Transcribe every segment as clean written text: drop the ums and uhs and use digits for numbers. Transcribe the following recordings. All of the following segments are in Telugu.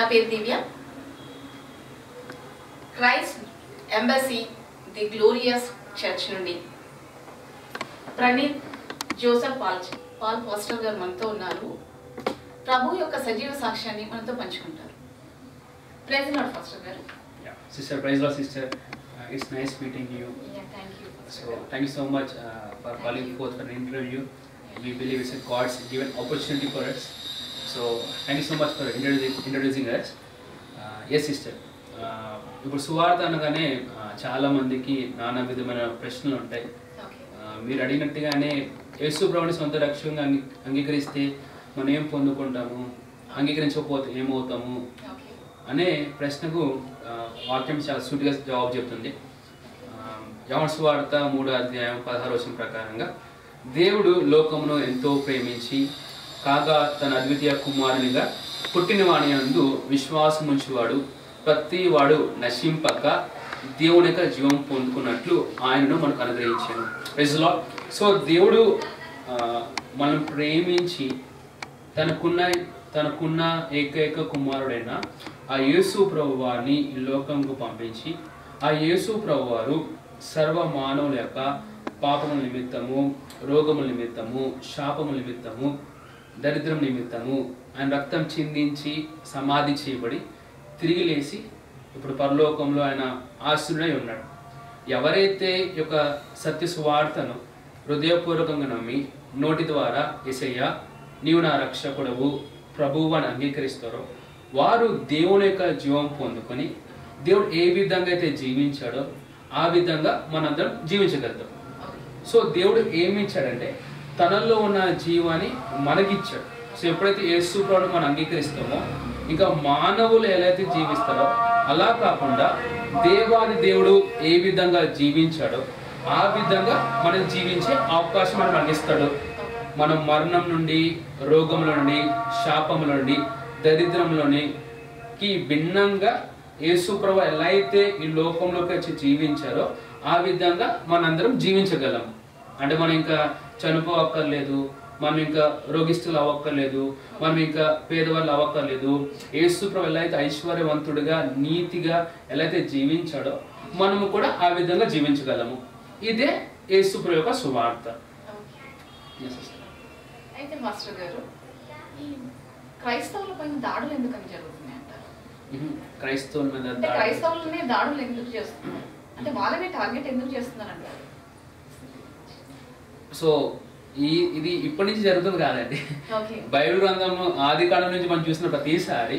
నా పేరు Divya. Christ Embassy the glorious church నుండి ప్రణీత్ జోసెఫ్ పాల్ ఫాస్టర్ గారు మనతో ఉన్నారు. ప్రభు యొక్క సజీవ సాక్ష్యాన్ని మనతో పంచుకుంటారు. ప్రైజ్ ది లార్డ్ ఫాస్టర్ గారు. Sister, praise the Lord, sister. It's nice meeting you. Yeah, thank you. So thank you so much for calling forth for an interview. We believe it's a God's given opportunity for us. So thank you so much for introducing us. Yes, sister. ఇప్పుడు సువార్త అనగానే చాలా మందికి నానా విధమైన ప్రశ్నలు ఉంటాయి. మీరు అడిగినట్టుగానే యేసు ప్రభువుని సొంత రక్షణగా అంగీకరిస్తే మనం ఏం పొందుకుంటాము, అంగీకరించకపోతే ఏమవుతాము అనే ప్రశ్నకు వాక్యం చాలా సూటిగా జవాబు చెప్తుంది. యోహాను సువార్త 3:16 ప్రకారంగా దేవుడు లోకమును ఎంతో ప్రేమించి కాగా తన అద్వితీయ కుమారునిగా పుట్టిన వాని యందు విశ్వాసం ఉంచువాడు ప్రతి వాడు నశింపక దేవుని యొక్క జీవం పొందుకున్నట్లు ఆయనను మనకు అనుగ్రహించాను. Praise the lord. సో దేవుడు మనం ప్రేమించి తనకున్న ఏకైక కుమారుడైన ఆ యేసు ప్రభువారిని ఈ లోకంకు పంపించి ఆ యేసు ప్రభువారు సర్వ మానవుల యొక్క పాపముల నిమిత్తము, రోగముల నిమిత్తము, శాపముల నిమిత్తము, దరిద్రం నిమిత్తము ఆయన రక్తం చిందించి సమాధి చేయబడి తిరిగి లేచి ఇప్పుడు పరలోకంలో ఆయన ఆశీనుడై ఉన్నాడు. ఎవరైతే ఈ యొక్క సత్య సువార్తను హృదయపూర్వకంగా నమ్మి నోటి ద్వారా యేసయ్యా నీవు నా రక్షకుడవు ప్రభువు అని అంగీకరిస్తారో వారు దేవుని యొక్క జీవం పొందుకొని దేవుడు ఏ విధంగా అయితే జీవించాడో ఆ విధంగా మనందరం జీవించగలుగుతాం. సో దేవుడు ఏమి ఇచ్చాడంటే తనలో ఉన్న జీవాన్ని మనకిచ్చాడు. సో ఎప్పుడైతే యేసు ప్రభువుని మనం అంగీకరిస్తామో ఇంకా మానవులు ఎలా అయితే జీవిస్తారో అలా కాకుండా దేవాది దేవుడు ఏ విధంగా జీవించాడో ఆ విధంగా మనం జీవించే అవకాశం మనం అందిస్తాడు. మనం మరణం నుండి, రోగముల నుండి, శాపముల నుండి, దరిద్రంలోనికి భిన్నంగా యేసు ప్రభువు ఎలా అయితే ఈ లోకంలోకి వచ్చి జీవించారో ఆ విధంగా మనందరం జీవించగలం. అంటే మనం ఇంకా చనిపోవక్కర్లేదు, మనం ఇంకా రోగిస్తులు అవ్వక్కర్లేదు, మనం ఇంకా పేదవాళ్ళు అవ్వక్కర్లేదు. యేసు ప్రభువు ఎలా అయితే ఐశ్వర్యవంతుడిగా నీతిగా ఎలా అయితే జీవించాడో మనము కూడా ఆ విధంగా జీవించగలము. ఇదే యేసు ప్రభువు యొక్క సువార్త. అయితే మాస్టర్ గారు, ఈ క్రైస్తవుల పైన దాడులు ఎందుకని జరుగుతున్నాయి అంటారు? క్రైస్తవుల మీద క్రైస్తవులనే దాడులు ఎందుకు చేస్తున్నారు అంటే వాళ్ళనే టార్గెట్ ఎందుకు చేస్తున్నారు అంటారు? సో ఇది ఇప్పటి నుంచి జరుగుతుంది కాదండి. బైబిల్ గ్రంథము ఆది కాలం నుంచి మనం చూసిన ప్రతిసారి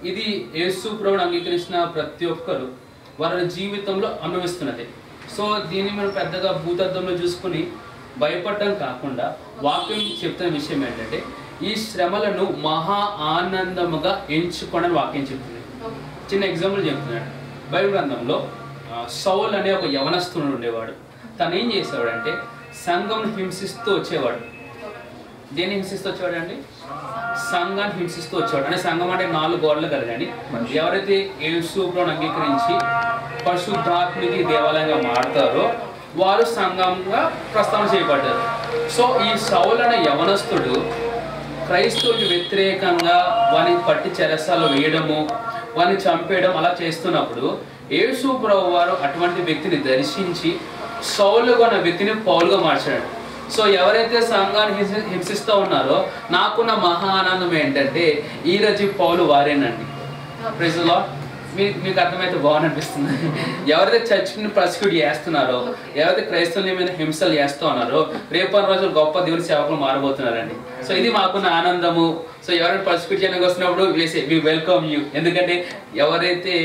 ఇది యేసు ప్రభువుని అంగీకరించిన ప్రతి ఒక్కరు వారి జీవితంలో అనుభవిస్తున్నది. సో దీన్ని మనం పెద్దగా భూతత్వంలో చూసుకుని భయపడటం కాకుండా వాక్యం చెప్తున్న విషయం ఏంటంటే ఈ శ్రమలను మహా ఆనందముగా ఎంచుకోవడానికి వాక్యం చెప్తుంది. చిన్న ఎగ్జాంపుల్ చెప్తున్నాడు. బైబిల్ గ్రంథంలో సౌల్ అనే ఒక యవనస్తుడు ఉండేవాడు. తను ఏం చేసేవాడంటే సంఘం హింసిస్తూ వచ్చేవాడు. దేన్ని హింసిస్తూ వచ్చేవాడు అండి? సంఘాన్ని హింసిస్తూ వచ్చేవాడు. అంటే సంఘం అంటే 4 గోడలు కదా. కానీ ఎవరైతే యేసు ప్రభువుని అంగీకరించి పరిశుద్ధాత్మకి దేవాలయంగా మారుతారో వారు సంఘంగా ప్రస్తావన చేయబడ్డారు. సో ఈ సౌల్ అనే యవనస్తుడు క్రైస్తవులకు వ్యతిరేకంగా వారిని పట్టి చెరసాలు వేయడము, వారిని చంపేయడం అలా చేస్తున్నప్పుడు యేసు ప్రభువు వారు అటువంటి వ్యక్తిని దర్శించి సౌలుగా ఉన్న వ్యక్తిని పౌలుగా మార్చాడు. సో ఎవరైతే సంఘాన్ని హింసిస్తూ ఉన్నారో నాకున్న మహా ఆనందం ఏంటంటే ఈరోజు పౌలు వారేనండి. Praise the lord. మీకు అర్థమైతే బాగుంది అనిపిస్తుంది. ఎవరైతే చర్చిని ప్రాసిక్యూట్ చేస్తున్నారో, ఎవరైతే క్రైస్తవుల మీద హింసలు చేస్తూ ఉన్నారో రేపటి రోజులు గొప్ప దేవుని సేవకులు మారబోతున్నారండి. సో ఇది మాకున్న ఆనందము. సో ఎవరైనా ప్రాసిక్యూట్ చేయడానికి వస్తున్నప్పుడు వి వెల్కమ్ యూ. ఎందుకంటే ఎవరైతే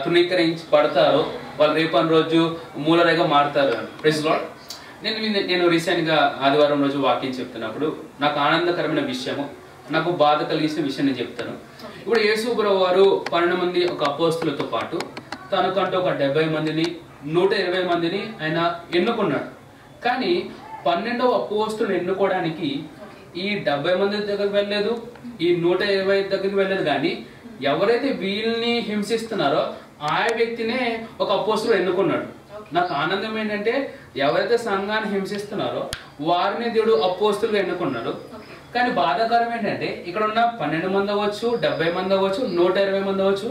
తృణీకరించి పడతారో వాళ్ళు రేపటి రోజు మూలరేగా మారుతారు. Praise the Lord. నేను రీసెంట్గా ఆదివారం రోజు వాక్యం చెప్తున్నప్పుడు నాకు ఆనందకరమైన విషయము, నాకు బాధ కలిగించిన విషయం నేను చెప్తాను. ఇప్పుడు యేసు ప్రభువు వారు 12 మంది ఒక అపోస్తులతో పాటు తనకంటూ ఒక 70 మందిని 120 మందిని ఆయన ఎన్నుకున్నాడు. కానీ 12వ అపోస్తులను ఎన్నుకోవడానికి ఈ 70 మంది దగ్గరికి వెళ్ళలేదు, ఈ 120 దగ్గరికి వెళ్ళలేదు. కానీ ఎవరైతే వీళ్ళని హింసిస్తున్నారో ఆ వ్యక్తినే ఒక అపోస్తులు ఎన్నుకున్నాడు. నాకు ఆనందం ఏంటంటే ఎవరైతే సంఘాన్ని హింసిస్తున్నారో వారిని దేవుడు అపోస్తులుగా ఎన్నుకున్నాడు. కానీ బాధాకరం ఏంటంటే ఇక్కడ ఉన్న 12 మంది అవ్వచ్చు, 70 మంది అవ్వచ్చు, 120 మంది అవ్వచ్చు,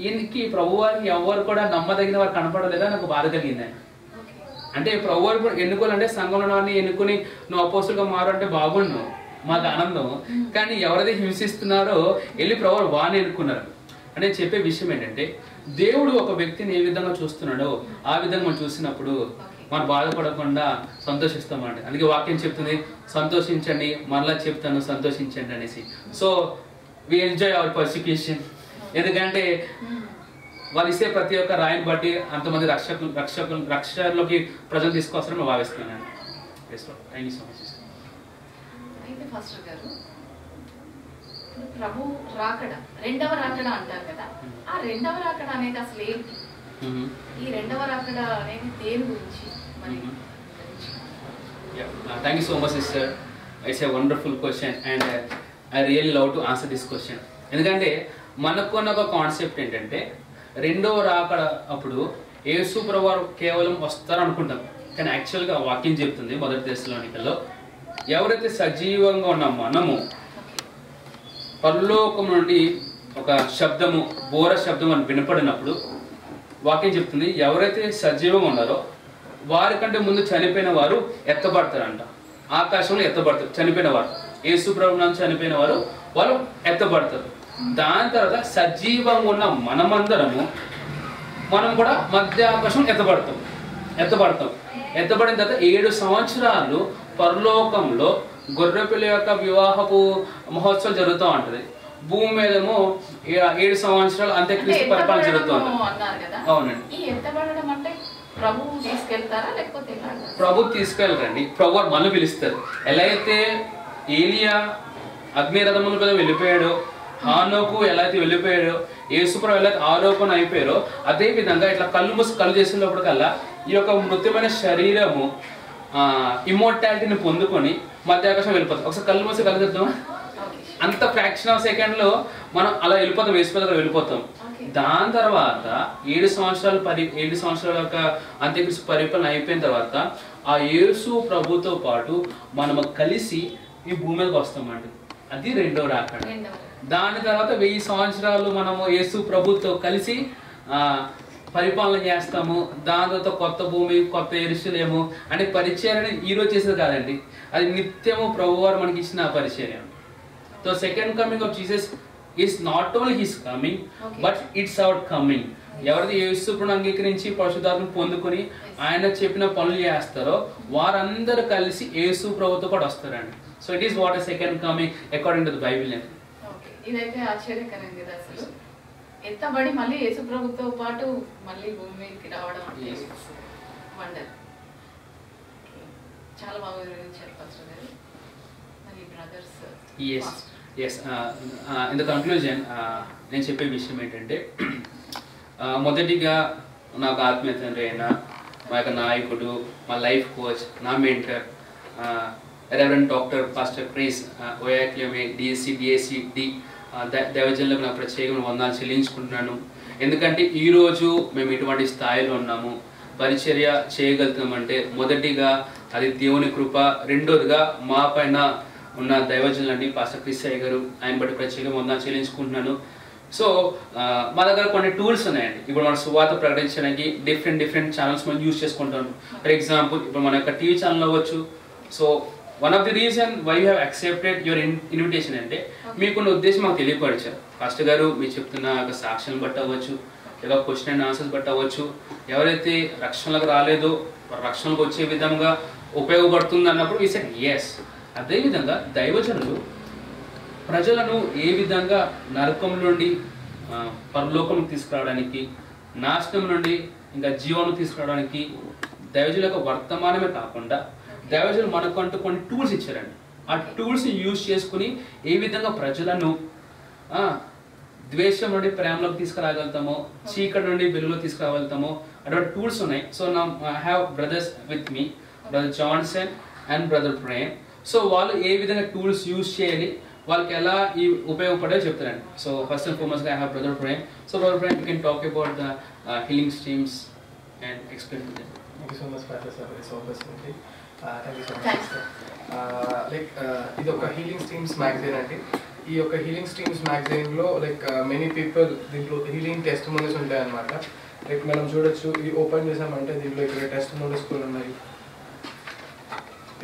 ఈయనకి ప్రభు వారికి ఎవరు కూడా నమ్మదగిన వారు కనపడలేదా నాకు బాధ కలిగిందండి. అంటే ప్రభు వారు ఎన్నుకోవాలంటే సంఘంలో వారిని ఎన్నుకుని నువ్వు అపోస్తులుగా మారు అంటే బాగుండు, మాకు ఆనందం. కానీ ఎవరైతే హింసిస్తున్నారో వెళ్ళి ప్రభు వారు వారిని ఎన్నుకున్నారు. అంటే చెప్పే విషయం ఏంటంటే దేవుడు ఒక వ్యక్తిని ఏ విధంగా చూస్తున్నాడో ఆ విధంగా మనం చూసినప్పుడు మనం బాధపడకుండా సంతోషిస్తామండి. అందుకే వాక్యం చెప్తుంది సంతోషించండి, మరలా చెప్తాను సంతోషించండి అనేసి. So we enjoy our persecution. ఎందుకంటే వాళ్ళు ఇచ్చే ప్రతి ఒక్క రాయిని బట్టి అంతమంది రక్షకులకి ప్రజలు తీసుకొస్తారని నేను భావిస్తున్నాను. Thank you so much. అయితే ఫాస్టర్ గారు, ప్రభు రాకడ, రెండవ రాకడ అంటారు కదా, ఆ రెండవ రాకడ అనేది అసలు ఏంటి? ఈ రెండవ రాకడ అనేది దేని గురించి? Thank you so much sister. It's a wonderful question and I really love to answer this question. ఎందుకంటే మనకు ఉన్న ఒక కాన్సెప్ట్ ఏంటంటే రెండవ రాకడ అప్పుడు యేసు ప్రభువారు కేవలం వస్తారు అనుకుంటాం. కానీ యాక్చువల్గా వాక్యం చెప్తుంది మొదటి దశలోనికల్లో ఎవరైతే సజీవంగా ఉన్న మనము పరలోకం నుండి ఒక శబ్దము, బోర శబ్దం అని వినపడినప్పుడు వాక్యం చెప్తుంది ఎవరైతే సజీవంగా ఉన్నారో వారికంటే ముందు చనిపోయిన వారు ఎత్తబడతారంట. ఆకాశంలో ఎత్తబడతారు చనిపోయిన వారు. యేసు ప్రభువు చనిపోయిన వారు వాళ్ళు ఎత్తబడతారు. దాని తర్వాత సజీవంగా ఉన్న మనం కూడా మధ్య ఆకాశం ఎత్తబడిన తర్వాత 7 సంవత్సరాలు పరలోకంలో గొర్రెపిల్ల యొక్క వివాహపు మహోత్సవం జరుగుతూ ఉంటుంది. భూమి మీదేమో 7 సంవత్సరాలు అంత్యక్రీస్తు పరిపాలన జరుగుతుంది. అవునండి. ప్రభు తీసుకెళ్ళరండి. ప్రభు మళ్ళీ పిలుస్తారు. ఎలా అయితే ఏలియా అగ్నిరథముల మీద వెళ్ళిపోయాడో, హానోకు ఎలా అయితే వెళ్ళిపోయాడో, యేసుప్రభు ఎలా అయితే ఆరోపణ అయిపోయారో, అదే విధంగా ఇట్లా కళ్ళు చేసినప్పటికల్లా ఈ యొక్క మృత్యమైన శరీరము ఇమ్మోర్టాలిటీని పొందుకొని మధ్యాకాశం వెళ్ళిపోతాం. ఒకసారి కళ్ళు మూసి కలుగుతాం, అంత ఫ్రాక్షన్ ఆఫ్ సెకండ్ లో మనం అలా వెళ్ళిపోతాం, యేసుప్రభు వెళ్ళిపోతాం. దాని తర్వాత 7 సంవత్సరాల యొక్క అంత్యక్రీస్తు పరిపాలన అయిపోయిన తర్వాత ఆ యేసు ప్రభుతో పాటు మనము కలిసి ఈ భూమి మీదకి వస్తామండి. అది రెండవ రాకడ. దాని తర్వాత 1000 సంవత్సరాలు మనము యేసు ప్రభుతో కలిసి పరిపాలన చేస్తాము. దాని తర్వాత కొత్త భూమి, కొత్త యెరూషలేము అనే పరిచర్యని ఈరోజు చేసేది కాదండి, అది నిత్యము ప్రభువారు మనకి ఇచ్చిన పరిచర్య. So second coming of Jesus is not only his coming but it's our coming. ఎవరైతే యేసు ప్రభువుని అంగీకరించి పరిశుద్ధాత్మను పొందుకొని ఆయన చెప్పిన పనులు చేస్తారో వారందరూ కలిసి యేసు ప్రభుతో పాటు వస్తారండి. So it is what a second coming according to the Bible. ఇదైతే ఆశ్చర్యకరం కదా అసలు. ఎత్తబడి మళ్ళీ యేసు ప్రభుతో పాటు మళ్ళీ భూమి మీదకి రావడం అంటే వండర్. చాలా బాగా వివరించారు పాస్టర్ గారు. మరి బ్రదర్స్, ఇన్ ద కన్క్లూజన్ నేను చెప్పే విషయం ఏంటంటే మొదటిగా నాకు ఆత్మీయ తండ్రి అయిన మా యొక్క నాయకుడు, మా లైఫ్ కోచ్, నా mentor reverend doctor pastor Chris Oyakhilome DSc DSc D దైవజనులకు నాకు ప్రత్యేకమైన వందనాలు చెల్లించుకుంటున్నాను. ఎందుకంటే ఈరోజు మేము ఇటువంటి స్థాయిలో ఉన్నాము, పరిచర్య చేయగలుగుతామంటే మొదటిగా అది దేవుని కృప. రెండోదిగా మా పైన ఉన్న దైవజనులండి పాస్టర్ క్రిస్ అయ్య గారు, ఆయన బట్టి ప్రత్యేకంగా వందనాలు చెల్లించుకుంటున్నాను. సో మా దగ్గర కొన్ని టూల్స్ ఉన్నాయండి. ఇప్పుడు మన సువార్త ప్రకటించడానికి డిఫరెంట్ ఛానల్స్ మనం యూజ్ చేసుకుంటాం. ఫర్ ఎగ్జాంపుల్ ఇప్పుడు మన యొక్క టీవీ ఛానల్ అవ్వచ్చు. So one of the reason why you have accepted your invitation అంటే మీకున్న ఉద్దేశం మాకు తెలియపరిచారు. పాస్టర్ గారు మీరు చెప్తున్న ఒక సాక్ష్యం బట్టి అవ్వచ్చు, లేదా క్వశ్చన్ అండ్ ఆన్సర్స్ బట్టి అవ్వచ్చు, ఎవరైతే రక్షణలకు రాలేదో రక్షణకు వచ్చే విధంగా ఉపయోగపడుతుంది అన్నప్పుడు ఈ సెడ్ ఎస్. అదేవిధంగా దైవజనులు ప్రజలను ఏ విధంగా నరకం నుండి పరలోకం తీసుకురావడానికి, నాశనం నుండి ఇంకా జీవనం తీసుకురావడానికి దైవజనుల యొక్క వర్తమానమే కాకుండా దైవజనులు మనకంటూ కొన్ని టూల్స్ ఇచ్చారండి. ఆ టూల్స్ని యూజ్ చేసుకుని ఏ విధంగా ప్రజలను ద్వేషం నుండి ప్రేమలోకి తీసుకురాగలుగుతామో, చీకటి నుండి వెలుగులో తీసుకురాగలుగుతామో అటువంటి టూల్స్ ఉన్నాయి. సో నా I have brothers with me, brother Johnson and brother Prem. So వాళ్ళు ఏ విధంగా టూల్స్ యూజ్ చేయాలి, వాళ్ళకి ఎలా ఈ ఉపయోగపడే చెప్తారండి. So first and foremost I have brother Prem. So brother Prem, you can talk about the healing streams and explain to them. Thank you so much, Pastor sir, for this opportunity. Thank you so much. Like ఇది ఒక హీలింగ్ స్ట్రీమ్స్ మ్యాగజైన్ అండి. ఈ యొక్క హీలింగ్ స్ట్రీమ్స్ మ్యాగజైన్లో లైక్ మెనీ పీపుల్ దీంట్లో హీలింగ్ టెస్టిమోనీస్ ఉంటాయన్నమాట. లైక్ మనం చూడొచ్చు, ఇది ఓపెన్ చేసామంటే దీంట్లో ఇక్కడ టెస్టిమోనీస్ కూడా ఉన్నాయి.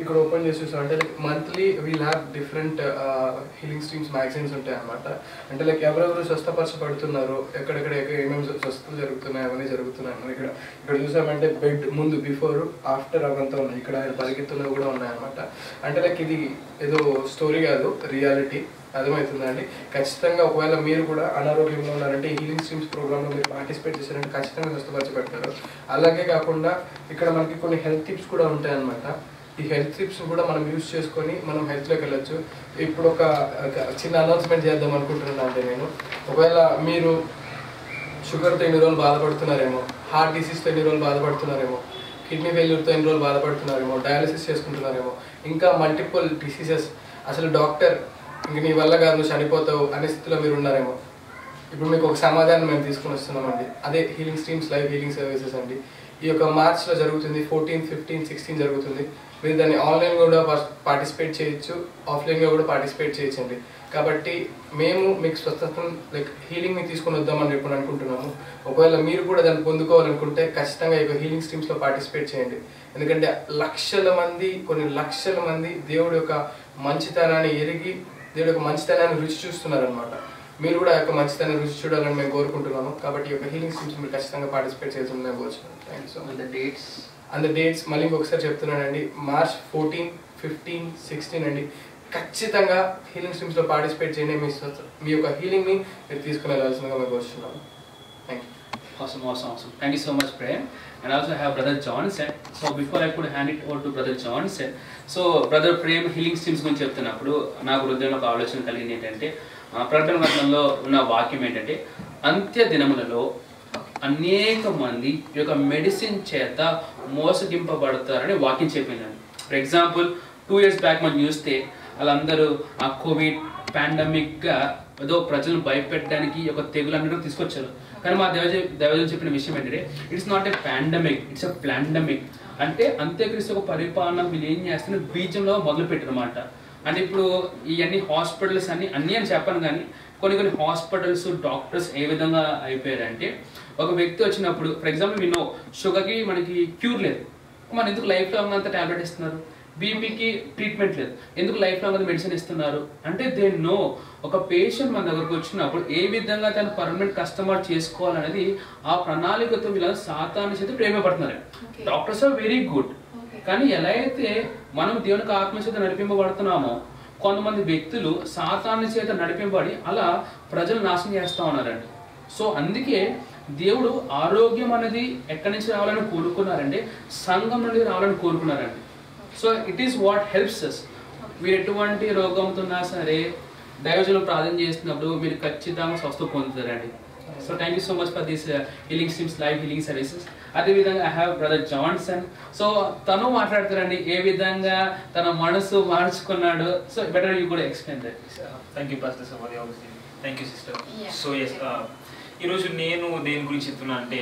ఇక్కడ ఓపెన్ చేసి చూసామంటే like monthly we'll have different healing streams magazines ఉంటాయి అనమాట. అంటే లైక్ ఎవరెవరు స్వస్థపరచబడుతున్నారు, ఎక్కడెక్కడ ఏమేమి స్వస్థలు జరుగుతున్నాయి అవన్నీ జరుగుతున్నాయి. ఇక్కడ చూసామంటే బెడ్ ముందు బిఫోర్ ఆఫ్టర్ అవంతా ఉన్నాయి. ఇక్కడ ఆయన పరిగెత్తున్నవి కూడా ఉన్నాయన్నమాట. అంటే లైక్ ఇది ఏదో స్టోరీ కాదు, రియాలిటీ. అర్థమవుతుందండి. ఖచ్చితంగా ఒకవేళ మీరు కూడా అనారోగ్యంలో ఉన్నారంటే హీలింగ్ స్ట్రీమ్స్ ప్రోగ్రామ్లో మీరు పార్టిసిపేట్ చేశారంటే ఖచ్చితంగా స్వస్థపరచబడతారు. అలాగే కాకుండా ఇక్కడ మనకి కొన్ని హెల్త్ టిప్స్ కూడా ఉంటాయన్నమాట. ఈ హెల్త్ టిప్స్ కూడా మనం యూజ్ చేసుకొని మనం హెల్త్లోకి వెళ్ళొచ్చు. ఇప్పుడు ఒక చిన్న అనౌన్స్మెంట్ చేద్దాం అనుకుంటున్నాను. అంటే నేను ఒకవేళ మీరు షుగర్తో ఎన్ని రోజులు బాధపడుతున్నారేమో, హార్ట్ డిసీజ్తో ఎన్ని రోజులు బాధపడుతున్నారేమో, కిడ్నీ ఫెయిల్యూర్తో ఎన్ని రోజులు బాధపడుతున్నారేమో, డయాలసిస్ చేసుకుంటున్నారేమో, ఇంకా మల్టిపుల్ డిసీజెస్, అసలు డాక్టర్ ఇంక నీ వల్ల కాదు నువ్వు చనిపోతావు అనే స్థితిలో మీరు ఉన్నారేమో, ఇప్పుడు మీకు ఒక సమాధానం మేము తీసుకుని వస్తున్నామండి. అదే healing streams live healing services అండి. ఈ యొక్క మార్చ్లో జరుగుతుంది, 14, 15, 16 జరుగుతుంది. మీరు దాన్ని ఆన్లైన్ కూడా పార్టిసిపేట్ చేయొచ్చు, ఆఫ్లైన్గా కూడా పార్టిసిపేట్ చేయొచ్చండి. కాబట్టి మేము మీకు స్వస్థత లైక్ హీలింగ్ని తీసుకొని వద్దామని చెప్పి అనుకుంటున్నాము. ఒకవేళ మీరు కూడా దాన్ని పొందుకోవాలనుకుంటే ఖచ్చితంగా ఈ హీలింగ్ స్ట్రీమ్స్లో పార్టిసిపేట్ చేయండి. ఎందుకంటే కొన్ని లక్షల మంది దేవుడి యొక్క మంచితనాన్ని ఎరిగి దేవుడి యొక్క మంచితనాన్ని రుచి చూస్తున్నారనమాట. మీరు కూడా ఆ యొక్క మంచితనాన్ని రుచి చూడాలని మేము కోరుకుంటున్నాము. కాబట్టి ఈ యొక్క హీలింగ్ స్ట్రీమ్స్ మీరు ఖచ్చితంగా పార్టిసిపేట్ చేయాలని మేము కోరుచున్నాం. Thank you so much. And the dates మళ్ళీ ఇంకొకసారి చెప్తున్నానండి. March 14, 15, 16 అండి. ఖచ్చితంగా హీలింగ్ స్ట్రీమ్స్లో పార్టిసిపేట్ చేయండి. మీ యొక్క హీలింగ్ని మీరు తీసుకుని వెళ్ళాల్సిందిగా మేము కోరుచున్నాము. Thank you. Awesome. Thank you so much, Prem. And also I have Brother Johnson. So before I could hand it over to Brother Johnson, so Brother Prem healing streams గురించి చెప్తున్నప్పుడు నాకు హృదయంలో ఒక ఆలోచన కలిగింది ఏంటంటే, ప్రకటన గ్రంథంలో ఉన్న వాక్యం ఏంటంటే, అంత్య దినములలో అనేక మంది ఈ యొక్క మెడిసిన్ చేత మోసగింపబడతారని వాక్యం చెప్పిందండి. ఫర్ ఎగ్జాంపుల్ 2 years బ్యాక్ మనం చూస్తే వాళ్ళందరూ ఆ కోవిడ్ పాండమిక్గా ఏదో ప్రజలను భయపెట్టడానికి ఒక తెగులన్నీ తీసుకొచ్చారు. కానీ మా దైవజనం చెప్పిన విషయం ఏంటంటే, it's not a pandemic, it's a plandemic. అంటే అంత్యక్రీస్తు ఒక పరిపాలన వీళ్ళు ఏం చేస్తున్నారు, బీజంలో మొదలుపెట్టారు అన్నమాట. అంటే ఇప్పుడు ఇవన్నీ హాస్పిటల్స్ అన్ని అని చెప్పాను, కానీ కొన్ని హాస్పిటల్స్ డాక్టర్స్ ఏ విధంగా అయిపోయారంటే, ఒక వ్యక్తి వచ్చినప్పుడు ఫర్ ఎగ్జాంపుల్ వినో షుగర్కి మనకి క్యూర్ లేదు, మన ఎందుకు లైఫ్ లాంగ్ అంతా ట్యాబ్లెట్ ఇస్తున్నారు. బీపీకి ట్రీట్మెంట్ లేదు, ఎందుకు లైఫ్ లాంగ్ మెడిసిన్ ఇస్తున్నారు అంటే, దే నో ఒక పేషెంట్ మన దగ్గరకు వచ్చినప్పుడు ఏ విధంగా తను పర్మనెంట్ కస్టమర్ చేసుకోవాలనేది ఆ ప్రణాళికతో వీళ్ళ సాతాను చేత ప్రేమపడుతున్నారు. డాక్టర్స్ ఆర్ వెరీ గుడ్, కానీ ఎలా అయితే మనం దేవునికి ఆత్మ చేత నడిపింపబడుతున్నామో, కొంతమంది వ్యక్తులు సాతాను చేత నడిపింపబడి అలా ప్రజలు నాశనం చేస్తూ ఉన్నారండి. సో అందుకే దేవుడు ఆరోగ్యం అనేది ఎక్కడి నుంచి రావాలని కోరుకున్నారంటే, సంఘం నుండి రావాలని కోరుకున్నారండి. So it is what helps us. మీరు ఎటువంటి రోగంతో ఉన్నా సరే దైవజనులు ప్రార్థన చేస్తున్నప్పుడు మీరు ఖచ్చితంగా స్వస్థ పొందుతారండి. So thank you so much for this healing streams live healing services. అదేవిధంగా I have brother Johnson. So తను మాట్లాడుతారండి ఏ విధంగా తన మనసు మార్చుకున్నాడు. సో బెటర్ యూ కూడా explain that. Thank you pastor Samadhi. Thank you sister. So yes, ఈరోజు నేను దేని గురించి చెప్తున్నా అంటే,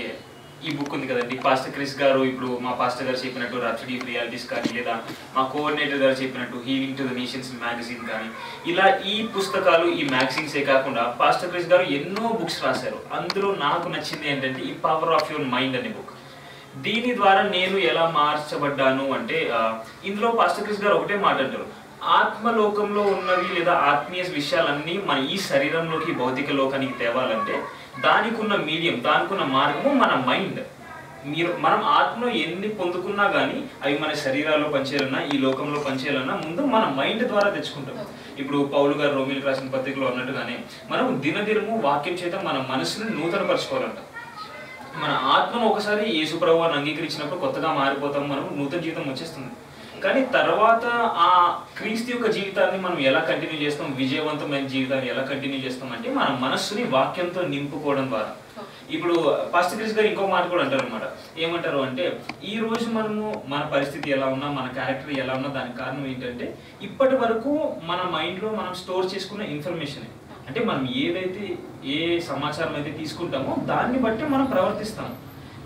ఈ బుక్ ఉంది కదండి, పాస్టర్ క్రిస్ గారు ఇప్పుడు మా పాస్టర్ గారు చెప్పినట్టు రప్సడీ ఆఫ్ రియాలిటీస్ కానీ, లేదా మా కోఆర్డినేటర్ గారు చెప్పినట్టు healing to the nations magazine కానీ, ఇలా ఈ పుస్తకాలు ఈ మ్యాగజైన్సే కాకుండా పాస్టర్ క్రిస్ గారు ఎన్నో బుక్స్ రాశారు. అందులో నాకు నచ్చింది ఏంటంటే ఈ పవర్ ఆఫ్ యువర్ మైండ్ అనే బుక్. దీని ద్వారా నేను ఎలా మార్చబడ్డాను అంటే, ఇందులో పాస్టర్ క్రిస్ గారు ఒకటే మాట అంటారు, ఆత్మలోకంలో ఉన్నవి లేదా ఆత్మీయ విషయాలన్నీ మన ఈ శరీరంలోకి భౌతిక లోకానికి తేవాలంటే దానికి ఉన్న మీడియం, దానికి ఉన్న మార్గము మన మైండ్. మనం ఆత్మలో ఎన్ని పొందుకున్నా కానీ అవి మన శరీరాల్లో పనిచేయాలన్నా ఈ లోకంలో పనిచేయాలన్నా ముందు మన మైండ్ ద్వారా తెచ్చుకుంటాం. ఇప్పుడు పౌలు గారు రోమిలకు రాసిన పత్రికలో అన్నట్టుగానే మనం దినదినము వాక్యం చేత మన మనసుని నూతనపరచుకోవాలంట. మన ఆత్మను ఒకసారి యేసు ప్రభువుని అంగీకరించినప్పుడు కొత్తగా మారిపోతాం, మనం నూతన జీవితం వచ్చేస్తుంది. కానీ తర్వాత ఆ క్రీస్తు యొక్క జీవితాన్ని మనం ఎలా కంటిన్యూ చేస్తాం, విజయవంతమైన జీవితాన్ని ఎలా కంటిన్యూ చేస్తాం అంటే మన మనస్సుని వాక్యంతో నింపుకోవడం ద్వారా. ఇప్పుడు పాస్టర్ క్రిస్ గారు ఇంకో మాట కూడా అంటారు అనమాట. ఏమంటారు అంటే, ఈ రోజు మనము మన పరిస్థితి ఎలా ఉన్నా, మన క్యారెక్టర్ ఎలా ఉన్నా, దానికి కారణం ఏంటంటే ఇప్పటి వరకు మన మైండ్లో మనం స్టోర్ చేసుకున్న ఇన్ఫర్మేషన్. అంటే మనం ఏ సమాచారం అయితే తీసుకుంటామో దాన్ని బట్టి మనం ప్రవర్తిస్తాము.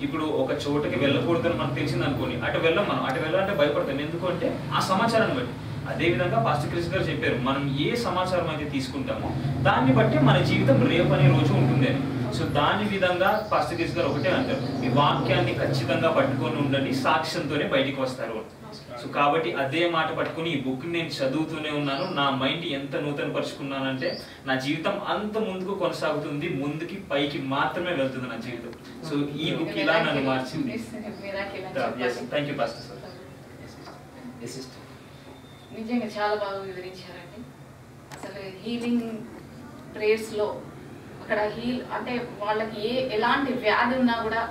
ఇప్పుడు ఒక చోటకి వెళ్ళకూడదని మనకు తెలిసింది అనుకోని అటు వెళ్ళాం, మనం అటు వెళ్ళాలంటే భయపడతాం. ఎందుకంటే ఆ సమాచారాన్ని బట్టి. అదేవిధంగా పాస్టర్ క్రిస్ గారు చెప్పారు, మనం ఏ సమాచారం అయితే తీసుకుంటామో దాన్ని బట్టి మన జీవితం రేపు అనే రోజు ఉంటుంది అని. సో దాని విధంగా పాస్టర్ క్రిస్ గారు ఒకటే అంటారు, ఈ వాక్యాన్ని ఖచ్చితంగా పట్టుకొని ఉండండి, సాక్ష్యంతోనే బయటికి వస్తారు. సో కాబట్టి అదే మాట పట్టుకుని ఈ బుక్ నేను చదువుతూనే ఉన్నాను. నా మైండ్ ఎంత నూతన పరుచుకున్నానంటే నా జీవితం అంత ముందుకు కొనసాగుతుంది, ముందుకి పైకి మాత్రమే వెళ్తుంది నా జీవితం. సో ఈ బుక్ ఇలా నన్ను మార్చింది. Thank you pastor sir. నిజంగా చాలా బాగా వివరించారండి. అసలు హీలింగ్ ప్రేయర్స్లో అక్కడ అంటే వాళ్ళకి ఎలాంటి వ్యాధి ఉన్నా కూడా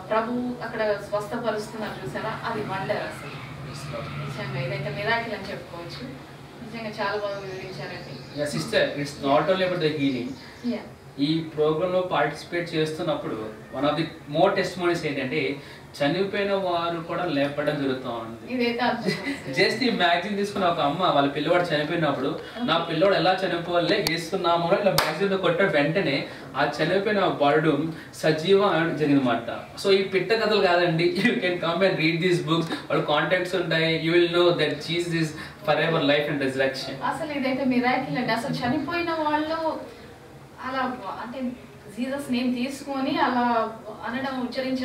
ప్రభు అక్కడ స్వస్థపరుస్తున్నారు చూసారా, అది వండర్. అసలు నిజంగా ఇదైతే మిరాకిల్ అని చెప్పుకోవచ్చు. నిజంగా చాలా బాగా వివరించారండి. Sister, it's not only about the healing. ఈ ప్రోగ్రామ్ లో పార్టిసిపేట్ చేస్తున్నప్పుడు one of the more testimonies ఏంటంటే చనిపోయిన వారు కూడా లేపడం జరుగుతూ ఉంది. జస్ట్ ఈ మ్యాగజైన్ తీసుకున్న ఒక అమ్మ వాళ్ళ పిల్లవాడు చనిపోయినప్పుడు నా పిల్లవాడు ఎలా చనిపోవాలే వేస్తున్నామో ఇలా మ్యాగజైన్ కొట్ట వెంటనే ఆ చనిపోయిన బాలుడు సజీవం జరిగిందన్నమాట. సో ఈ పిట్ట కథలు కాదండి, you can come and read these books. వాళ్ళ కాంటాక్ట్స్ ఉంటాయి, you will know that Jesus is for ever life and resurrection. అసలు ఇదైతే మిరాకిల్ అండి. అసలు చనిపోయిన వాళ్ళు అలా అంటే జీసస్ నేమ్ తీసుకొని అలా అనడం ఉచ్చరించి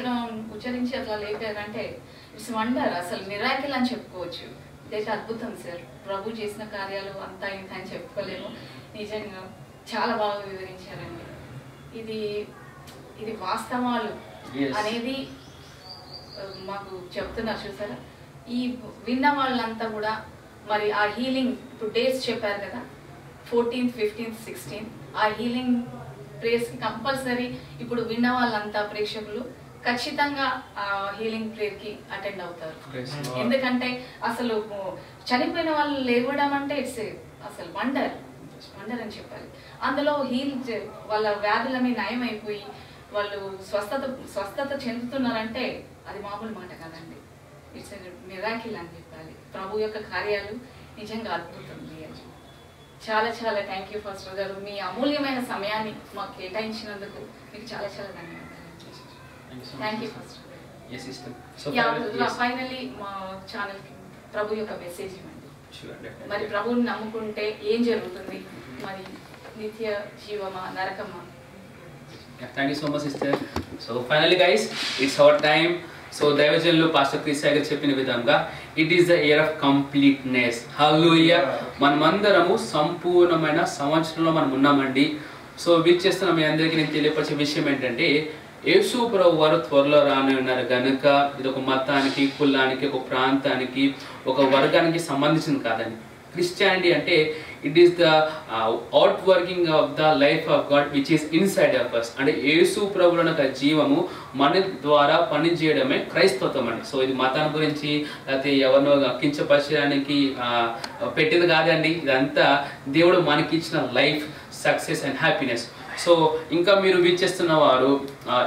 అట్లా లేపారంటే ఇట్స్ వండర్. అసలు మిరాకిల్ అని చెప్పుకోవచ్చు. ఇదైతే అద్భుతం సార్. ప్రభు చేసిన కార్యాలు అంతా ఇంత అని చెప్పుకోలేము. నిజంగా చాలా బాగా వివరించారండి. ఇది వాస్తవాలు అనేది మాకు చెప్తున్నారు చూసారా. ఈ విన్న వాళ్ళంతా కూడా మరి ఆ హీలింగ్ ఇప్పుడు డేట్స్ చెప్పారు కదా, 14th, 15th, 16th ఆ హీలింగ్ ప్రేయర్స్కి కంపల్సరీ ఇప్పుడు విన్న వాళ్ళంతా ప్రేక్షకులు ఖచ్చితంగా ఆ హీలింగ్ ప్రేయర్కి అటెండ్ అవుతారు. ఎందుకంటే అసలు చనిపోయిన వాళ్ళు లేవడం అంటే ఇట్స్ అసలు వండర్ అని చెప్పాలి. అందులో వాళ్ళ వ్యాధులన్నీ నయం అయిపోయి వాళ్ళు స్వస్థత చెందుతున్నారంటే అది మామూలు మాట కాదండి. ఇట్స్ మిరాకిల్ అని చెప్పాలి. ప్రభు యొక్క కార్యాలు నిజంగా అద్భుతం. చాలా చాలా థ్యాంక్ యూ ఫాస్టర్ గారు. మీ అమూల్యమైన సమయాన్ని మాకు కేటాయించినందుకు మీకు చాలా చాలా ధన్యవాదాలు. థ్యాంక్ యూ ఫాస్టర్ గారు. ఫైనల్లీ మా ఛానల్కి ప్రభు యొక్క మెసేజ్ ఇవ్వండి. మరి ప్రభువుని నమ్ముకుంటే ఏం జరుగుతుంది, మరి నిత్య జీవమా నరకమా? Thank you so much sister. So finally guys, it's our time. So దైవజనులు పాస్టర్ క్రిస్ గారు చెప్పిన విధంగా it is the year of completeness. Hallelujah. మనమందరము సంపూర్ణమైన సంవత్సరంలో మనం ఉన్నామండి. సో వీక్షిస్తున్న మీ అందరికీ నేను తెలియపరిచే విషయం ఏంటంటే యేసు ప్రభు వారు త్వరలో రాని ఉన్నారు కనుక ఇది ఒక మతానికి, కులానికి, ఒక ప్రాంతానికి, ఒక వర్గానికి సంబంధించింది కాదండి. క్రిస్టియానిటీ అంటే it is the out working of the life of God which is inside of us. అంటే యేసు ప్రభువుల యొక్క జీవము మన ద్వారా పనిచేయడమే క్రైస్తవత్వం అండి. సో ఇది మతాన్ని గురించి లేకపోతే ఎవరినో కించపరచడానికి పెట్టింది కాదండి. ఇదంతా దేవుడు మనకి ఇచ్చిన life, success and happiness. So ఇంకా మీరు వీక్షిస్తున్న వారు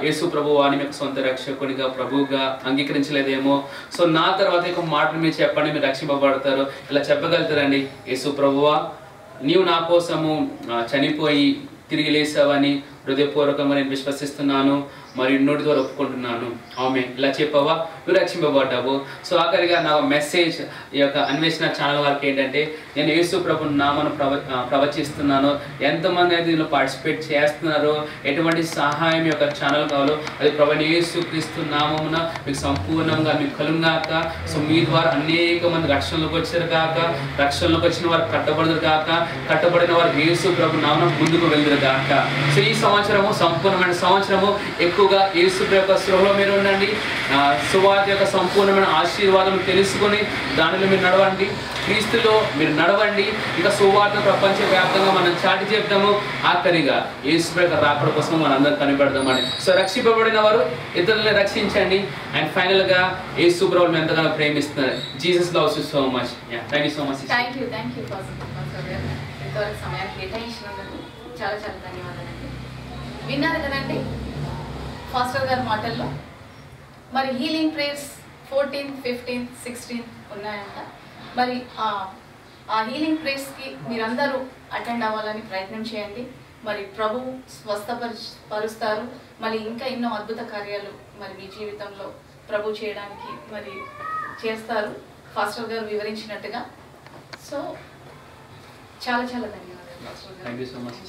యేసు ప్రభు వారిని మీకు సొంత రక్షకునిగా ప్రభువుగా అంగీకరించలేదేమో. సో నా తర్వాత ఒక మాటను మీరు చెప్పండి, మీరు రక్షింపబడతారు. ఇలా చెప్పగలుగుతారండి, యేసు ప్రభువా నీవు నా కోసము చనిపోయి తిరిగి లేసావని హృదయపూర్వకంగా నేను విశ్వసిస్తున్నాను మరియు నోటి ద్వారా ఒప్పుకుంటున్నాను. ఆమె ఇలా చెప్పవా, నువ్వు రక్షింపబడ్డావు. సో ఆఖరిగా నా మెసేజ్ ఈ యొక్క అన్వేషణ ఛానల్ వారికి ఏంటంటే నేను యేసు ప్రభు నామను ప్రవచిస్తున్నాను. ఎంతమంది అయితే దీనిలో పార్టిసిపేట్ చేస్తున్నారో, ఎటువంటి సహాయం యొక్క ఛానల్ కావాలో అది ప్రభువైన యేసు క్రీస్తు నామమున మీకు సంపూర్ణంగా మీకు కలుగాక. సో మీ ద్వారా అనేక మంది రక్షణలోకి వచ్చారు కాక, రక్షణలోకి వచ్చిన వారు కట్టబడదు కాక, కట్టబడిన వారు యేసు ప్రభు నామం ముందుకు వెళ్దురు కాక. సో ఈ సంవత్సరము సంపూర్ణమైన సంవత్సరము. ఎక్కువగా యేసు యొక్క స్పృహలో మీరు ఉండండి. సువార్త యొక్క సంపూర్ణమైన ఆశీర్వాదం తెలుసుకొని దానిలో మీరు నడవండి, క్రీస్తులో మీరు నడవండి. ఇంకా సువార్త ప్రపంచవ్యాప్తంగా మనం చాటి చెప్తాము. ఆఖరిగా యేసు యొక్క రాకడ కోసం మనం అందరం కనిపెడదామని. సో రక్షింపబడిన వారు ఇతరులని రక్షించండి. అండ్ ఫైనల్ గా యేసు ప్రభువుని ఎంతగానో ప్రేమిస్తున్నారు. Jesus loves you so much. Thank you so much. Thank you సమయాన్ని కేటాయించినందుకు చాలా చాలా ధన్యవాదాలండి. విన్నారు కదండి ఫాస్టర్ గారి మాటల్లో. మరి healing prayers 14th, 15th, 16th ఉన్నాయంట. మరి ఆ హీలింగ్ ప్రేయర్స్కి మీరందరూ అటెండ్ అవ్వాలని ప్రయత్నం చేయండి. మరి ప్రభు స్వస్థపరుస్తారు. మళ్ళీ ఇంకా ఎన్నో అద్భుత కార్యాలు మరి మీ జీవితంలో ప్రభు చేయడానికి మరి చేస్తారు ఫాస్టర్ గారు వివరించినట్టుగా. సో చాలా చాలా ధన్యవాదాలు. Thank you so much.